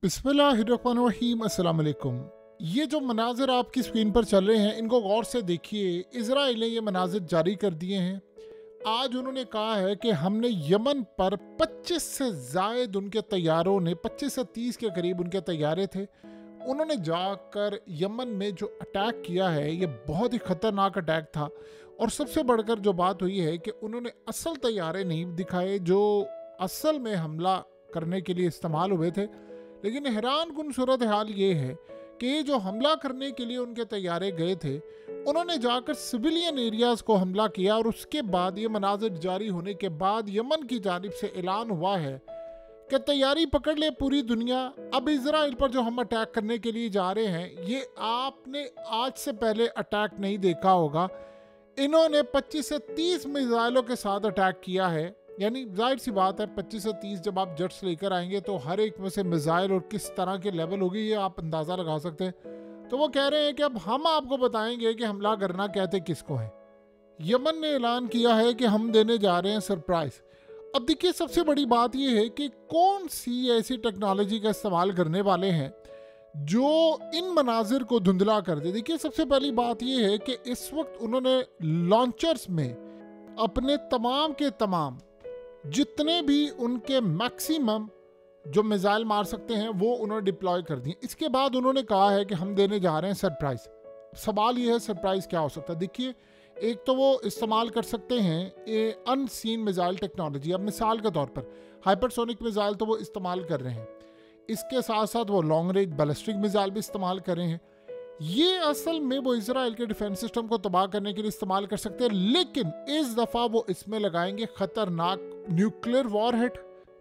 बिस्मिल्लाहिर्रहमानिर्रहीम, अस्सलाम वालेकुम। ये जो मनाजिर आपकी स्क्रीन पर चल रहे हैं इनको गौर से देखिए। इजराइल ने ये मनाजिर जारी कर दिए हैं। आज उन्होंने कहा है कि हमने यमन पर 25 से ज़ायद उनके तैयारों ने 25 से 30 के करीब उनके तैयारे थे, उन्होंने जाकर यमन में जो अटैक किया है ये बहुत ही ख़तरनाक अटैक था। और सबसे बढ़कर जो बात हुई है कि उन्होंने असल तैयारे नहीं दिखाए जो असल में हमला करने के लिए इस्तेमाल हुए थे। लेकिन हैरान कुन सूरत हाल ये है कि ये जो हमला करने के लिए उनके तैयारे गए थे उन्होंने जाकर सिविलियन एरियाज़ को हमला किया। और उसके बाद ये मनाजिर जारी होने के बाद यमन की जानिब से ऐलान हुआ है कि तैयारी पकड़ ले पूरी दुनिया, अब इजराइल पर जो हम अटैक करने के लिए जा रहे हैं ये आपने आज से पहले अटैक नहीं देखा होगा। इन्होंने 25 से 30 मिसाइलों के साथ अटैक किया है। यानी जाहिर सी बात है 25 से 30 जब आप जट्स लेकर आएंगे तो हर एक में से मिसाइल और किस तरह के लेवल होगी ये आप अंदाज़ा लगा सकते हैं। तो वो कह रहे हैं कि अब हम आपको बताएंगे कि हमला करना कहते किसको है। यमन ने ऐलान किया है कि हम देने जा रहे हैं सरप्राइज। अब देखिए सबसे बड़ी बात यह है कि कौन सी ऐसी टेक्नोलॉजी का इस्तेमाल करने वाले हैं जो इन मनाजिर को धुंधला कर दे। देखिए सबसे पहली बात यह है कि इस वक्त उन्होंने लॉन्चर्स में अपने तमाम के तमाम जितने भी उनके मैक्सिमम जो मिसाइल मार सकते हैं वो उन्होंने डिप्लॉय कर दिए। इसके बाद उन्होंने कहा है कि हम देने जा रहे हैं सरप्राइज। सवाल ये है सरप्राइज क्या हो सकता है। देखिए एक तो वो इस्तेमाल कर सकते हैं ये अनसीन मिसाइल टेक्नोलॉजी। अब मिसाल के तौर पर हाइपरसोनिक मिसाइल तो वो इस्तेमाल कर रहे हैं, इसके साथ साथ वो लॉन्ग रेंज बैलिस्टिक मिसाइल भी इस्तेमाल कर रहे हैं। ये असल में वो इजराइल के डिफेंस सिस्टम को तबाह करने के लिए इस्तेमाल कर सकते हैं, लेकिन इस दफ़ा वो इसमें लगाएंगे ख़तरनाक न्यूक्लियर वॉरहेड।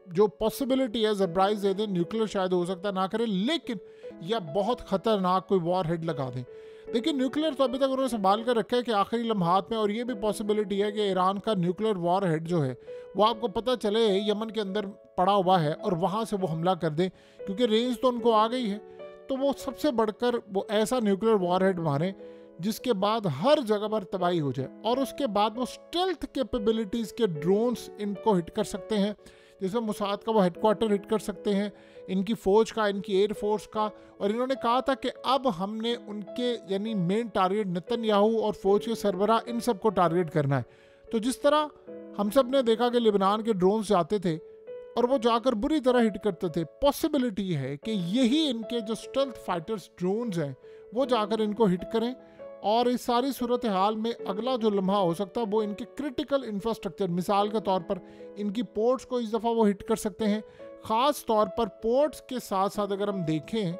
जो पॉसिबिलिटी है सरप्राइज दे दें, न्यूक्लियर शायद हो सकता ना करें लेकिन या बहुत ख़तरनाक कोई वॉरहेड लगा दें। लेकिन न्यूक्लियर तो अभी तक उन्होंने संभाल कर रखा है कि आखिरी लम्हात में, और ये भी पॉसिबिलिटी है कि ईरान का न्यूक्लियर वॉरहेड जो है वो आपको पता चले यमन के अंदर पड़ा हुआ है और वहाँ से वो हमला कर दें, क्योंकि रेंज तो उनको आ गई है। तो वो सबसे बढ़कर वो ऐसा न्यूक्लियर वॉरहेड मारें जिसके बाद हर जगह पर तबाही हो जाए। और उसके बाद वो स्टेल्थ कैपेबिलिटीज़ के ड्रोन्स इनको हिट कर सकते हैं, जिसमें मुसाद का वो हेडक्वार्टर हिट कर सकते हैं, इनकी फ़ौज का, इनकी एयरफोर्स का। और इन्होंने कहा था कि अब हमने उनके यानी मेन टारगेट नेतन्याहू और फ़ौज के सरबराह इन सब को टारगेट करना है। तो जिस तरह हम सब ने देखा कि लिबनान के ड्रोन्स जाते थे और वो जाकर बुरी तरह हिट करते थे, पॉसिबिलिटी है कि यही इनके जो स्टेल्थ फाइटर्स ड्रोन्स हैं वो जाकर इनको हिट करें। और इस सारी सूरत हाल में अगला जो लम्हा हो सकता है वो इनके क्रिटिकल इंफ्रास्ट्रक्चर, मिसाल के तौर पर इनकी पोर्ट्स को इस दफ़ा वो हिट कर सकते हैं। ख़ास तौर पर पोर्ट्स के साथ साथ अगर हम देखें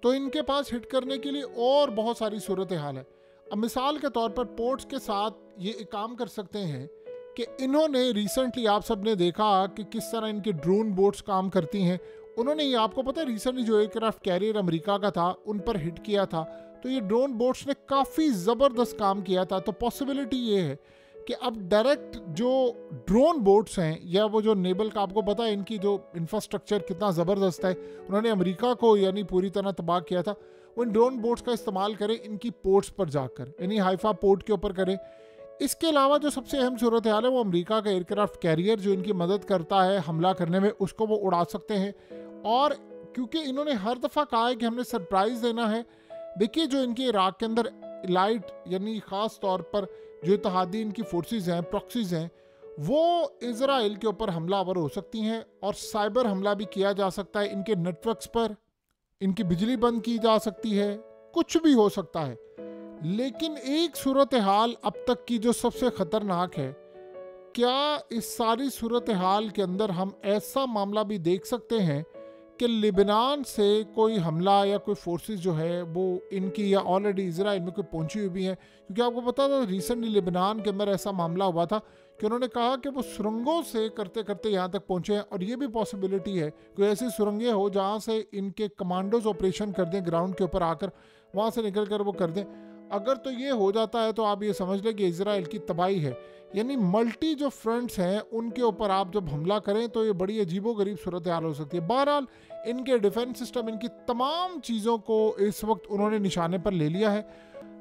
तो इनके पास हिट करने के लिए और बहुत सारी सूरत हाल है। अब मिसाल के तौर पर पोर्ट्स के साथ ये एक काम कर सकते हैं कि इन्होंने रिसेंटली आप सब ने देखा कि किस तरह इनकी ड्रोन बोट्स काम करती हैं। उन्होंने ये आपको पता है रिसेंटली जो एयरक्राफ्ट कैरियर अमेरिका का था उन पर हिट किया था, तो ये ड्रोन बोट्स ने काफ़ी ज़बरदस्त काम किया था। तो पॉसिबिलिटी ये है कि अब डायरेक्ट जो ड्रोन बोट्स हैं या वो जो नेवल का, आपको पता है इनकी जो इंफ्रास्ट्रक्चर कितना ज़बरदस्त है, उन्होंने अमेरिका को यानी पूरी तरह तबाह किया था, वो इन ड्रोन बोट्स का इस्तेमाल करें इनकी पोर्ट्स पर जाकर, यानी हाइफा पोर्ट के ऊपर करें। इसके अलावा जो सबसे अहम सूरत हाल है वो अमेरिका का एयरक्राफ्ट कैरियर जो इनकी मदद करता है हमला करने में, उसको वो उड़ा सकते हैं। और क्योंकि इन्होंने हर दफ़ा कहा है कि हमने सरप्राइज़ देना है, देखिए जो इनके इराक के अंदर इलाइट यानी ख़ास तौर पर जो इत्तेहादी इनकी फोर्सेस हैं, प्रॉक्सीज हैं, वो इजराइल के ऊपर हमलावर हो सकती हैं और साइबर हमला भी किया जा सकता है। इनके नेटवर्क्स पर इनकी बिजली बंद की जा सकती है, कुछ भी हो सकता है। लेकिन एक सूरत हाल अब तक की जो सबसे ख़तरनाक है, क्या इस सारी सूरत हाल के अंदर हम ऐसा मामला भी देख सकते हैं कि लिबनान से कोई हमला या कोई फोर्सेस जो है वो इनकी या ऑलरेडी इजराइल में कोई पहुंची हुई भी हैं। क्योंकि आपको पता था रिसेंटली लिबनान के अंदर ऐसा मामला हुआ था कि उन्होंने कहा कि वो सुरंगों से करते करते यहाँ तक पहुँचे हैं। और ये भी पॉसिबिलिटी है कोई ऐसी सुरंगें हो जहाँ से इनके कमांडोज ऑपरेशन कर दें, ग्राउंड के ऊपर आकर वहाँ से निकल कर वो कर दें। अगर तो ये हो जाता है तो आप ये समझ लें कि इजराइल की तबाही है। यानी मल्टी जो फ्रंट्स हैं उनके ऊपर आप जब हमला करें तो ये बड़ी अजीबोगरीब सूरत हाल हो सकती है। बहरहाल इनके डिफेंस सिस्टम, इनकी तमाम चीज़ों को इस वक्त उन्होंने निशाने पर ले लिया है।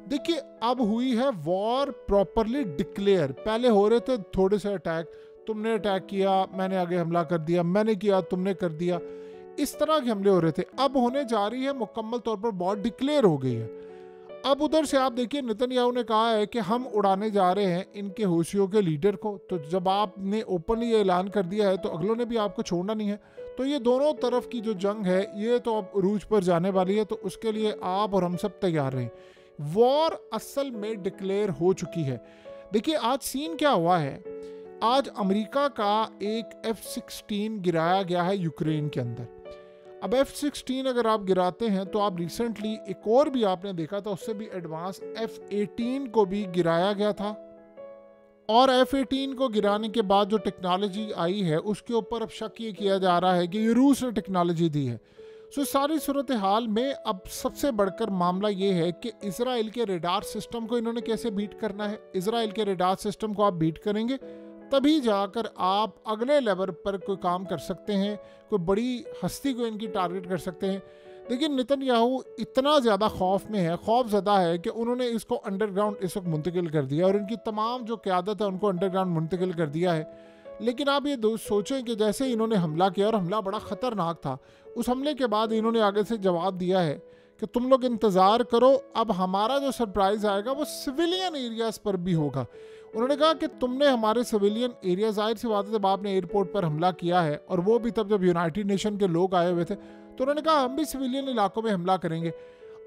देखिए अब हुई है वॉर प्रॉपरली डिक्लेयर। पहले हो रहे थे थोड़े से अटैक, तुमने अटैक किया मैंने आगे हमला कर दिया, मैंने किया तुमने कर दिया। इस तरह के हमले हो रहे थे। अब होने जा रही है, मुकम्मल तौर पर वॉर डिक्लेयर हो गई है। अब उधर से आप देखिए नेतन्याहू ने कहा है कि हम उड़ाने जा रहे हैं इनके हौसियों के लीडर को। तो जब आपने ओपनली ये ऐलान कर दिया है तो अगलों ने भी आपको छोड़ना नहीं है। तो ये दोनों तरफ की जो जंग है ये तो अब उरूज पर जाने वाली है, तो उसके लिए आप और हम सब तैयार रहें। वॉर असल में डिक्लेयर हो चुकी है। देखिए आज सीन क्या हुआ है, आज अमेरिका का एक F-16 गिराया गया है यूक्रेन के अंदर। अब F-16 अगर आप गिराते हैं तो आप रिसेंटली एक और भी आपने देखा था, उससे भी एडवांस F-18 को भी गिराया गया था। और F-18 को गिराने के बाद जो टेक्नोलॉजी आई है उसके ऊपर अब शक ये किया जा रहा है कि ये रूस ने टेक्नोलॉजी दी है। सो सारी सूरत हाल में अब सबसे बढ़कर मामला ये है कि इजराइल के रेडार सिस्टम को इन्होंने कैसे बीट करना है। इजराइल के रेडार सिस्टम को आप बीट करेंगे तभी जाकर आप अगले लेवल पर कोई काम कर सकते हैं, कोई बड़ी हस्ती को इनकी टारगेट कर सकते हैं। लेकिन नेतन्याहू इतना ज़्यादा खौफ में है, खौफजदा है कि उन्होंने इसको अंडरग्राउंड इस वक्त मुंतकिल कर दिया और इनकी तमाम जो क़यादत है उनको अंडरग्राउंड मुंतकिल कर दिया है। लेकिन आप ये सोचें कि जैसे इन्होंने हमला किया और हमला बड़ा ख़तरनाक था, उस हमले के बाद इन्होंने आगे से जवाब दिया है कि तुम लोग इंतज़ार करो, अब हमारा जो सरप्राइज़ आएगा वो सिविलियन एरियाज़ पर भी होगा। उन्होंने कहा कि तुमने हमारे सिविलियन एरिया, जाहिर सी बात है जब आपने एयरपोर्ट पर हमला किया है और वो भी तब जब यूनाइटेड नेशन के लोग आए हुए थे, तो उन्होंने कहा हम भी सिविलियन इलाकों में हमला करेंगे।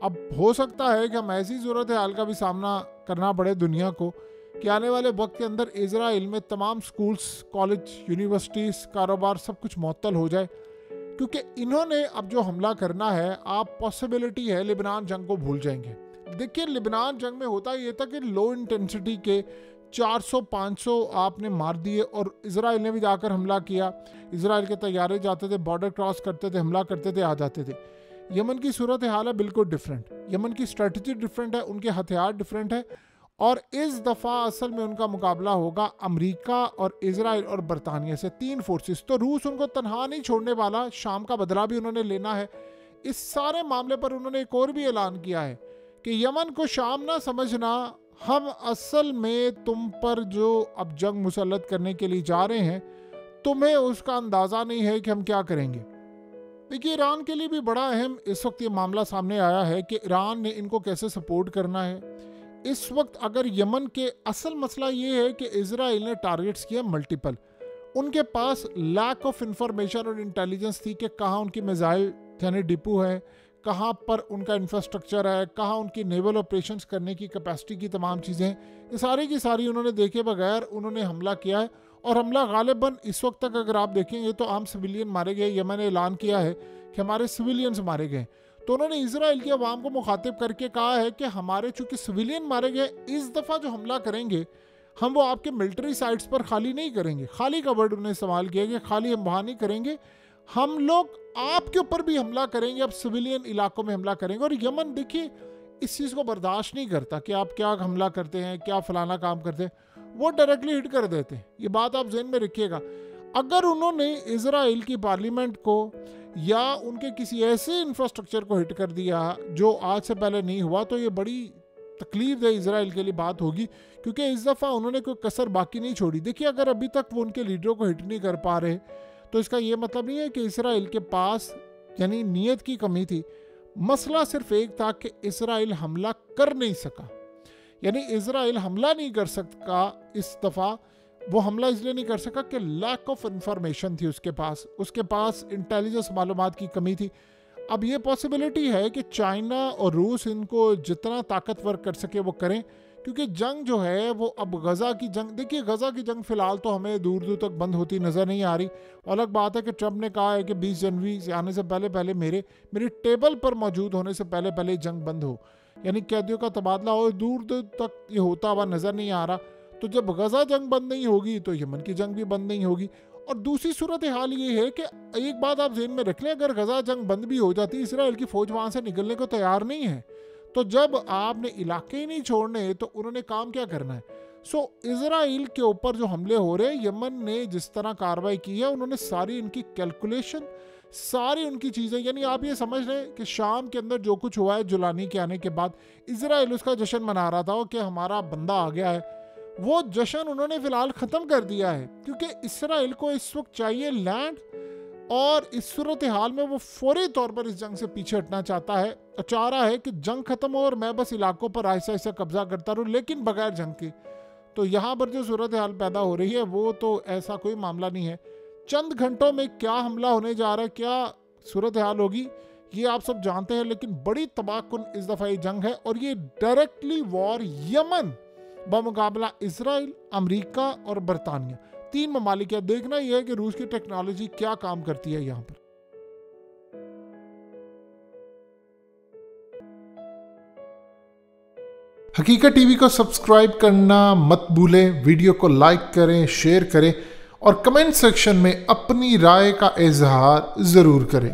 अब हो सकता है कि हम ऐसी ज़रूरत हाल का भी सामना करना पड़े दुनिया को कि आने वाले वक्त के अंदर इजराइल में तमाम स्कूल्स, कॉलेज, यूनिवर्सिटीज़, कारोबार सब कुछ मुअत्तल हो जाए, क्योंकि इन्होंने अब जो हमला करना है, आप पॉसिबिलिटी है लिबनान जंग को भूल जाएंगे। देखिए लिबनान जंग में होता ये था कि लो इंटेंसिटी के 400-500 आपने मार दिए और इजराइल ने भी जाकर हमला किया। इजराइल के तैयारे जाते थे, बॉर्डर क्रॉस करते थे, हमला करते थे, आ जाते थे। यमन की सूरत हाल है बिल्कुल डिफरेंट। यमन की स्ट्रेटजी डिफरेंट है, उनके हथियार डिफरेंट है और इस दफ़ा असल में उनका मुकाबला होगा अमेरिका और इजराइल और बरतानिया से, 3 फोर्सेस। तो रूस उनको तनहा नहीं छोड़ने वाला, शाम का बदला भी उन्होंने लेना है। इस सारे मामले पर उन्होंने एक और भी ऐलान किया है कि यमन को शाम ना समझना, हम असल में तुम पर जो अब जंग मुसल्लत करने के लिए जा रहे हैं, तुम्हें उसका अंदाज़ा नहीं है कि हम क्या करेंगे। देखिए ईरान के लिए भी बड़ा अहम इस वक्त ये मामला सामने आया है कि ईरान ने इनको कैसे सपोर्ट करना है। इस वक्त अगर यमन के असल मसला ये है कि इजराइल ने टारगेट्स किया मल्टीपल, उनके पास लैक ऑफ इंफॉर्मेशन और इंटेलिजेंस थी कि कहाँ उनकी मिसाइल यानी डिपो है, कहाँ पर उनका इंफ्रास्ट्रक्चर है, कहाँ उनकी नेवल ऑपरेशंस करने की कैपेसिटी की तमाम चीज़ें हैं। ये सारी की सारी उन्होंने देखे बगैर उन्होंने हमला किया है और हमला गालिबन इस वक्त तक अगर आप देखेंगे तो आम सिविलियन मारे गए। यमन ने ऐलान किया है कि हमारे सिविलियंस मारे गए, तो उन्होंने इजराइल की आवाम को मुखातिब करके कहा है कि हमारे चूँकि सिविलियन मारे गए, इस दफ़ा जो हमला करेंगे हम वो आपके मिलिट्री साइट्स पर खाली नहीं करेंगे। खाली का वर्ड उन्हें इस्तेमाल किया कि खाली हम वहाँ नहीं करेंगे, हम लोग आपके ऊपर भी हमला करेंगे, अब सिविलियन इलाकों में हमला करेंगे। और यमन देखिए इस चीज़ को बर्दाश्त नहीं करता कि आप क्या हमला करते हैं, क्या फलाना काम करते हैं, वो डायरेक्टली हिट कर देते हैं। ये बात आप जहन में रखिएगा। अगर उन्होंने इजराइल की पार्लियामेंट को या उनके किसी ऐसे इंफ्रास्ट्रक्चर को हिट कर दिया जो आज से पहले नहीं हुआ, तो ये बड़ी तकलीफ है इजराइल के लिए बात होगी, क्योंकि इस दफ़ा उन्होंने कोई कसर बाकी नहीं छोड़ी। देखिए अगर अभी तक वो उनके लीडरों को हिट नहीं कर पा रहे तो इसका ये मतलब नहीं है कि इजराइल के पास यानी नीयत की कमी थी। मसला सिर्फ एक था कि इजराइल हमला कर नहीं सका, यानी इजराइल हमला नहीं कर सका इस दफ़ा। वो हमला इसलिए नहीं कर सका कि लैक ऑफ इंफॉर्मेशन थी उसके पास इंटेलिजेंस मालूमात की कमी थी। अब ये पॉसिबिलिटी है कि चाइना और रूस इनको जितना ताकतवर कर सके वो करें, क्योंकि जंग जो है वो अब गज़ा की जंग, देखिए गज़ा की जंग फ़िलहाल तो हमें दूर दूर तक बंद होती नज़र नहीं आ रही। अलग बात है कि ट्रंप ने कहा है कि 20 जनवरी से आने से पहले मेरे टेबल पर मौजूद होने से पहले जंग बंद हो, यानी कैदियों का तबादला हो। दूर दूर तक ये होता हुआ नज़र नहीं आ रहा। तो जब गज़ा जंग बंद नहीं होगी तो यमन की जंग भी बंद नहीं होगी। और दूसरी सूरत हाल ये है कि एक बात आप ज़हन में रख लें, अगर गज़ा जंग बंद भी हो जाती, इसराइल की फ़ौज वहाँ से निकलने को तैयार नहीं है, तो जब आपने इलाके ही नहीं छोड़ने तो उन्होंने काम क्या करना है। सो इजराइल के ऊपर जो हमले हो रहे हैं, यमन ने जिस तरह कार्रवाई की है, उन्होंने सारी इनकी कैलकुलेशन, सारी उनकी चीज़ें, यानी आप ये समझ लें कि शाम के अंदर जो कुछ हुआ है जुलानी के आने के बाद, इजराइल उसका जश्न मना रहा था कि हमारा बंदा आ गया है। वो जश्न उन्होंने फ़िलहाल ख़त्म कर दिया है, क्योंकि इजराइल को इस वक्त चाहिए लैंड और इस सूरत हाल में वो फौरी तौर पर इस जंग से पीछे हटना चाहता है और चाह रहा है कि जंग खत्म हो और मैं बस इलाकों पर आहिस्ता आहिस्ता कब्जा करता रहूं, लेकिन बगैर जंग के। तो यहाँ पर जो सूरत हाल पैदा हो रही है वो तो ऐसा कोई मामला नहीं है। चंद घंटों में क्या हमला होने जा रहा है, क्या सूरत हाल होगी, ये आप सब जानते हैं। लेकिन बड़ी तबाहकुन इस दफ़ा ये जंग है और ये डायरेक्टली वॉर यमन बमुकाबला इसराइल, अमेरिका और बरतानिया, 3 ममालिक है। देखना यह है कि रूस की टेक्नोलॉजी क्या काम करती है यहाँ पर। हकीकत टीवी को सब्सक्राइब करना मत भूलें, वीडियो को लाइक करें, शेयर करें और कमेंट सेक्शन में अपनी राय का इजहार ज़रूर करें।